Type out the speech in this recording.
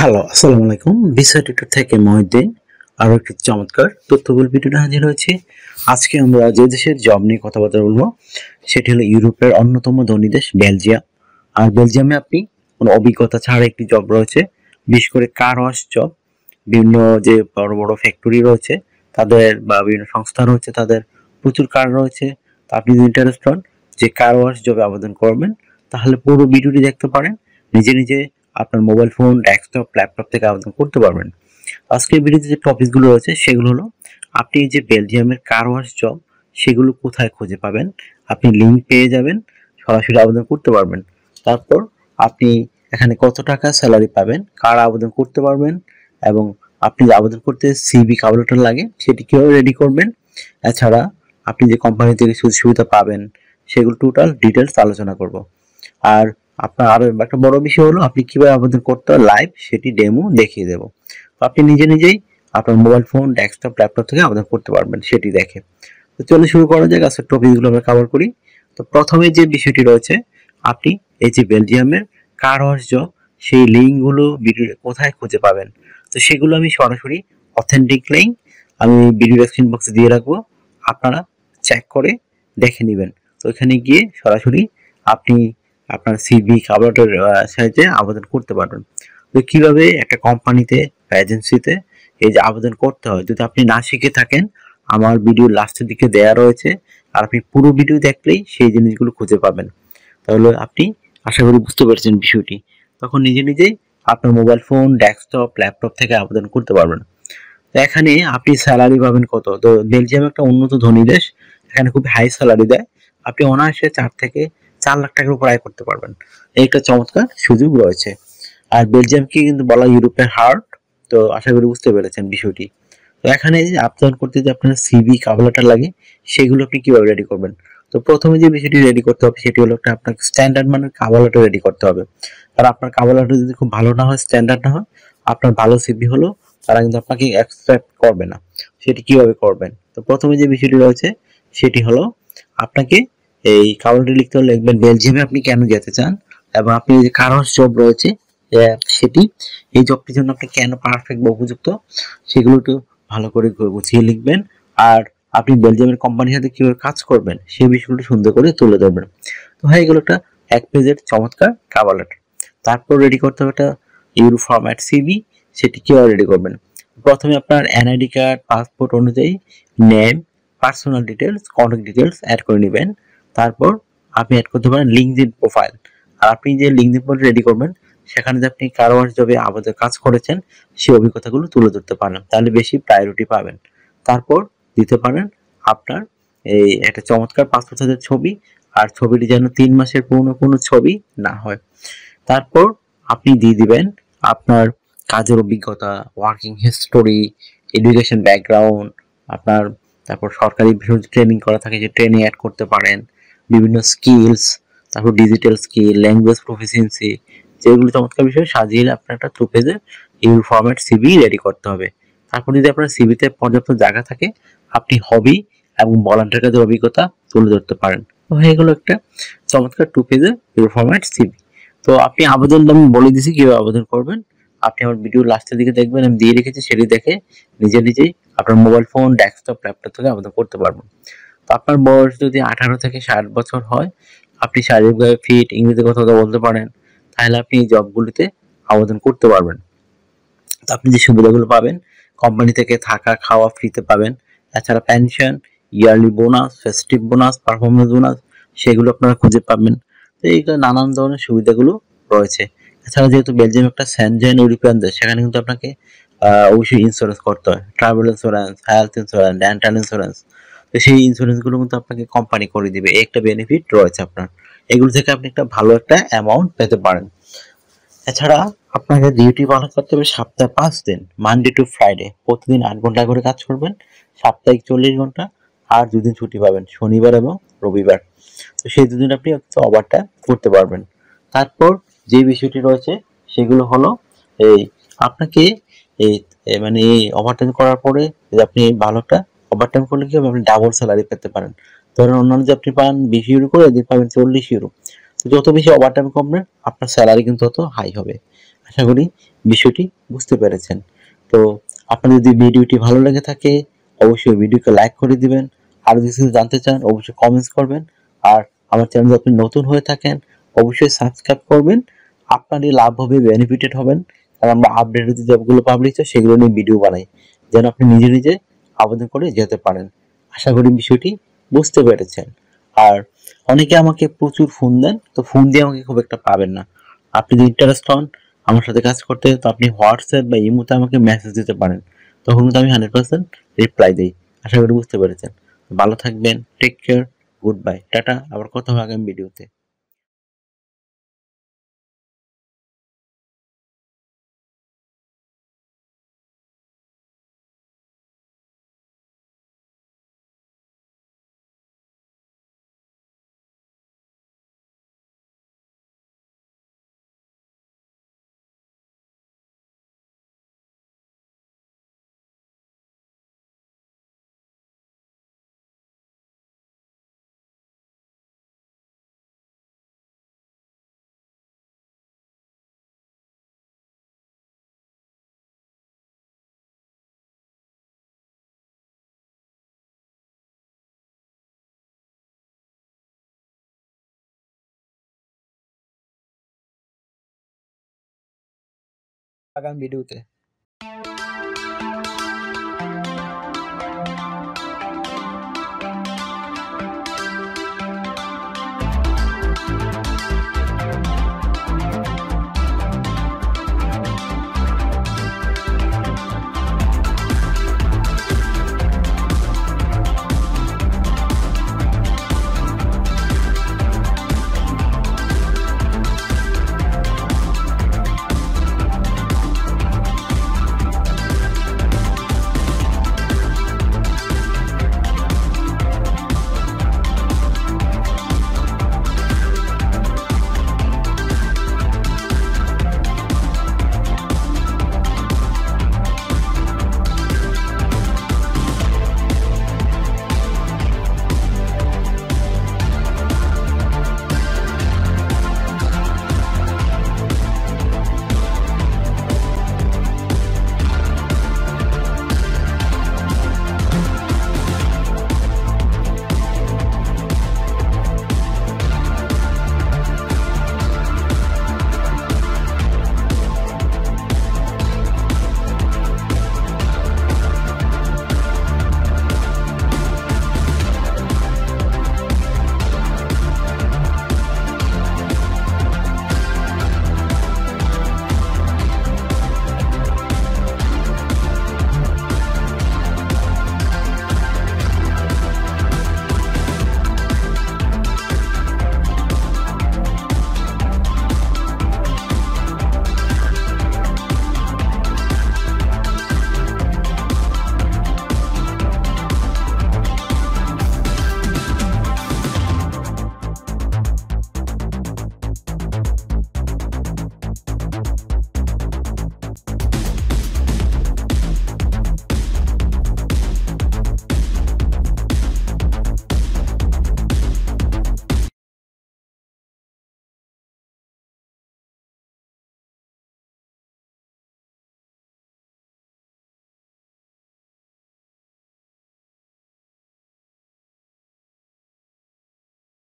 Hello, আসসালামু আলাইকুম। বিষয় টিউটর থেকে মহিউদ্দিন আরো একটি চমৎকার তথ্যবহুল ভিডিওতে হাজির হয়েছি। আজকে আমরা যে দেশের জব নিয়ে কথাবার্তা বলবো সেটি হলো ইউরোপের অন্যতম ধনী দেশ বেলজিয়াম। আর বেলজিয়ামে আপনি কোনো অভিজ্ঞতা ছাড়া একটি জব রয়েছে, বিশেষ করে কার ওয়াশ জব। বিভিন্ন যে বড় বড় ফ্যাক্টরি রয়েছে তাদের বা বিভিন্ন সংস্থা রয়েছে তাদের প্রচুর কার রয়েছে। তা আপনি যদি ইন্টারেস্ট হন যে কার ওয়াশ জবে আবেদন করবেন তাহলে পুরো ভিডিওটি দেখতে পারেন। নিজে নিজে আপনার মোবাইল ফোন, ডেস্কটপ, ল্যাপটপ থেকে আবেদন করতে পারবেন। আজকের ভিডিওতে যে টপিকগুলো রয়েছে সেগুলো হলো আপনি যে বেলজিয়ামের কার ওয়াশ জব সেগুলো কোথায় খুঁজে পাবেন, আপনি লিঙ্ক পেয়ে যাবেন, সরাসরি আবেদন করতে পারবেন। তারপর আপনি এখানে কত টাকা স্যালারি পাবেন, কার আবেদন করতে পারবেন, এবং আপনি যে আবেদন করতে সিভি কভার লেটার লাগে সেটি কিভাবে রেডি করবেন। এছাড়া আপনি যে কোম্পানি থেকে সুযোগ সুবিধা পাবেন সেগুলো টোটাল ডিটেলস আলোচনা করব। আর আপনার আরো একটা বড় বিষয় হলো আপনি কিভাবে আবেদন করতে হয় লাইভ সেটি ডেমো দেখিয়ে দেবো। তো আপনি নিজে নিজেই আপনার মোবাইল ফোন, ডেস্কটপ, ল্যাপটপ থেকে আবেদন করতে পারবেন সেটি দেখে। তো চলে শুরু করা যাক, আজকের টপিকগুলো আমরা কভার করি। তো প্রথমে যে বিষয়টি রয়েছে, আপনি এই যে বেলজিয়ামের কার ওয়াশ জব সেই লিঙ্কগুলো ভিডিও কোথায় খুঁজে পাবেন। তো সেগুলো আমি সরাসরি অথেন্টিক লিঙ্ক আমি ভিডিও ডেসক্রিপশন বক্সে দিয়ে রাখবো, আপনারা চেক করে দেখে নেবেন। তো এখানে গিয়ে সরাসরি আপনি আপনার সিভি কাভারের সাহায্যে আবেদন করতে পারবেন। তো কিভাবে একটা কোম্পানিতে বা এজেন্সিতে এই যে আবেদন করতে হয় যদি আপনি না শিখে থাকেন, আমার ভিডিও লাস্টের দিকে দেয়া রয়েছে, আর আপনি পুরো ভিডিও দেখলেই সেই জিনিসগুলো খুঁজে পাবেন। তাহলে আপনি আশা করি বুঝতে পারছেন বিষয়টি। তখন নিজে নিজেই আপনার মোবাইল ফোন, ডেস্কটপ, ল্যাপটপ থেকে আবেদন করতে পারবেন। তো এখানে আপনি স্যালারি পাবেন কত। তো বেলজিয়াম একটা উন্নত ধনী দেশ, এখানে খুব হাই স্যালারি দেয়। আপনি অনায়াসে 4 থেকে 4 লাখ টাকার উপর আয় করতে পারবেন। এই একটা চমৎকার সুযোগ রয়েছে। আর বেলজিয়ামকে কিন্তু বলা হয় ইউরোপের হার্ট। তো আশা করি বুঝতে পেরেছেন বিষয়টি। তো এখানে যে আবেদন করতে যে আপনার সিভি কভার লেটার লাগে সেগুলো আপনি কিভাবে রেডি করবেন। তো প্রথমে যে বিষয়টি রেডি করতে হবে সেটি হলো একটা আপনার স্ট্যান্ডার্ড মানের কভার লেটার রেডি করতে হবে। আর আপনার কভার লেটার যদি খুব ভালো না হয়, স্ট্যান্ডার্ড না হয়, আপনার ভালো সিভি হলো তারা কিন্তু আপনাকে অ্যাকসেপ্ট করবে না। সেটি কিভাবে করবেন। তো প্রথমে যে বিষয়টি রয়েছে সেটি হলো আপনাকে এই কভার লেটার লিখতে হলে লিখবেন বেলজিয়ামে আপনি কেন যেতে চান, এবং আপনি যে কারোর জব রয়েছে সেটি এই জবটির জন্য আপনি কেন পারফেক্ট বা উপযুক্ত সেগুলো একটু ভালো করে গুছিয়ে লিখবেন। আর আপনি বেলজিয়ামের কোম্পানির সাথে কিভাবে কাজ করবেন সেই বিষয়গুলো সুন্দর করে তুলে ধরবেন। তো হয়ে গেল একটা 1 পেজের চমৎকার কভার লেটার। তারপর রেডি করতে হবে একটা ইউরো ফরম্যাট সিভি। সেটি কিভাবে রেডি করবেন। প্রথমে আপনার এনআইডি কার্ড, পাসপোর্ট অনুযায়ী name, personal details, contact details add করে নেবেন। তারপর আপনি অ্যাড করতে পারেন লিঙ্কডইন প্রোফাইল। আর আপনি যে লিঙ্কডইন প্রোফাইল রেডি করবেন সেখানে যে আপনি কার ওয়াশ জবে আবেদন কাজ করেছেন সেই অভিজ্ঞতাগুলো তুলে ধরতে পারেন, তাহলে বেশি প্রায়োরিটি পাবেন। তারপর দিতে পারেন আপনার এই একটা চমৎকার পাসপোর্ট সাইজের ছবি, আর ছবিটি যেন 3 মাসের পুরনো কোনো ছবি না হয়। তারপর আপনি দিয়ে দিবেন আপনার কাজের অভিজ্ঞতা, ওয়ার্কিং হিস্টোরি, এডুকেশন ব্যাকগ্রাউন্ড, আপনার তারপর সরকারি বিষয়ে ট্রেনিং করা থাকে যে ট্রেনিং অ্যাড করতে পারেন, বিভিন্ন স্কিলস, তারপর ডিজিটাল স্কিল, ল্যাঙ্গুয়েজ প্রফিসিয়েন্সি, যেগুলো চমৎকার বিষয় সাজিয়ে আপনার একটা 2 পেজের ইউর ফরম্যাট সিভি রেডি করতে হবে। তারপর যদি আপনার সিভিতে পর্যাপ্ত জায়গা থাকে আপনি হবি এবং ভলান্টিয়ার কাজের অভিজ্ঞতা তুলে ধরতে পারেন। তো হয়ে গেল একটা চমৎকার 2 পেজের ইউর ফরম্যাট সিভি। তো আপনি আবেদনটা আমি বলে দিছি কিভাবে আবেদন করবেন। আপনি আমার ভিডিও লাস্টের দিকে দেখবেন, আমি দিয়ে রেখেছি, সেটি দেখে নিজে নিজেই আপনার মোবাইল ফোন, ডেস্কটপ, ল্যাপটপ থেকে আবেদন করতে পারবেন। তো আপনার বয়স যদি 18 থেকে 60 বছর হয়, আপনি শারীরিকভাবে ফিট, ইংরেজিতে কথা বলতে পারেন, তাহলে আপনি এই জবগুলিতে আবেদন করতে পারবেন। তো আপনি যে সুবিধাগুলো পাবেন, কোম্পানি থেকে থাকা খাওয়া ফ্রিতে পাবেন। এছাড়া pension, yearly bonus, festive bonus, performance bonus সেগুলো আপনারা খুঁজে পাবেন। তো এইগুলো নানান ধরনের সুবিধাগুলো রয়েছে। এছাড়া যেহেতু বেলজিয়াম একটা সেনজেন ইউরোপিয়ান দেশ, সেখানে কিন্তু আপনাকে অবশ্যই ইন্স্যুরেন্স করতে হয়, travel insurance, health insurance, dental insurance. তো সেই ইন্স্যুরেন্সগুলো কিন্তু আপনাকে কোম্পানি করে দিবে, এই একটা বেনিফিট রয়েছে আপনার। এগুলো থেকে আপনি একটা ভালো একটা অ্যামাউন্ট পেতে পারেন। এছাড়া আপনাকে ডিউটি পালন করতে হবে সপ্তাহে 5 দিন, মানডে টু ফ্রাইডে, প্রতিদিন 8 ঘন্টা করে কাজ করবেন, সাপ্তাহিক 40 ঘন্টা, আর 2 দিন ছুটি পাবেন, শনিবার এবং রবিবার। তো সেই 2 দিন আপনি ওভারটাইম করতে পারবেন। তারপর যে বিষয়টি রয়েছে সেগুলো হলো এই আপনাকে এই মানে এই ওভারটাইম করার পরে যদি আপনি ভালো একটা ওভারটাইম করলে কি হবে, আপনি ডাবল স্যালারি পেতে পারেন। ধরেন অন্যান্য যে আপনি পান 20 ইউরো করে, এদিন পাবেন 40 ইউরো। তো যত বেশি ওভারটাইম করবেন আপনার স্যালারি কিন্তু তত হাই হবে। আশা করি বিষয়টি বুঝতে পেরেছেন। তো আপনার যদি ভিডিওটি ভালো লেগে থাকে অবশ্যই ভিডিওকে লাইক করে দিবেন। আরো কিছু জানতে চান অবশ্যই কমেন্টস করবেন। আর আমার চ্যানেলে আপনি নতুন হয়ে থাকেন অবশ্যই সাবস্ক্রাইব করবেন। আপনারই লাভ হবে, বেনিফিটেড হবেন। কারণ আমরা আপডেটেড যে জবগুলো পাবলিশ হয় সেগুলো নিয়ে ভিডিও বানাই, যেন আপনি নিজে নিজে আবেদন করে যেতে পারেন। আশা করি বিষয়টি বুঝতে পেরেছেন। আর অনেকে আমাকে প্রচুর ফোন দেন, তো ফোন দিয়ে আমাকে খুব একটা পাবেন না। আপনি যদি ইন্টারেস্ট হন আমার সাথে কাজ করতে, তো আপনি হোয়াটসঅ্যাপ বা ইমোতে আমাকে মেসেজ দিতে পারেন, তখন কিন্তু আমি 100% রিপ্লাই দিই। আশা করি বুঝতে পেরেছেন। ভালো থাকবেন, take care, good bye, tata. আবার কথা হবে আগামী ভিডিওতে। আগামী ভিডিওতে।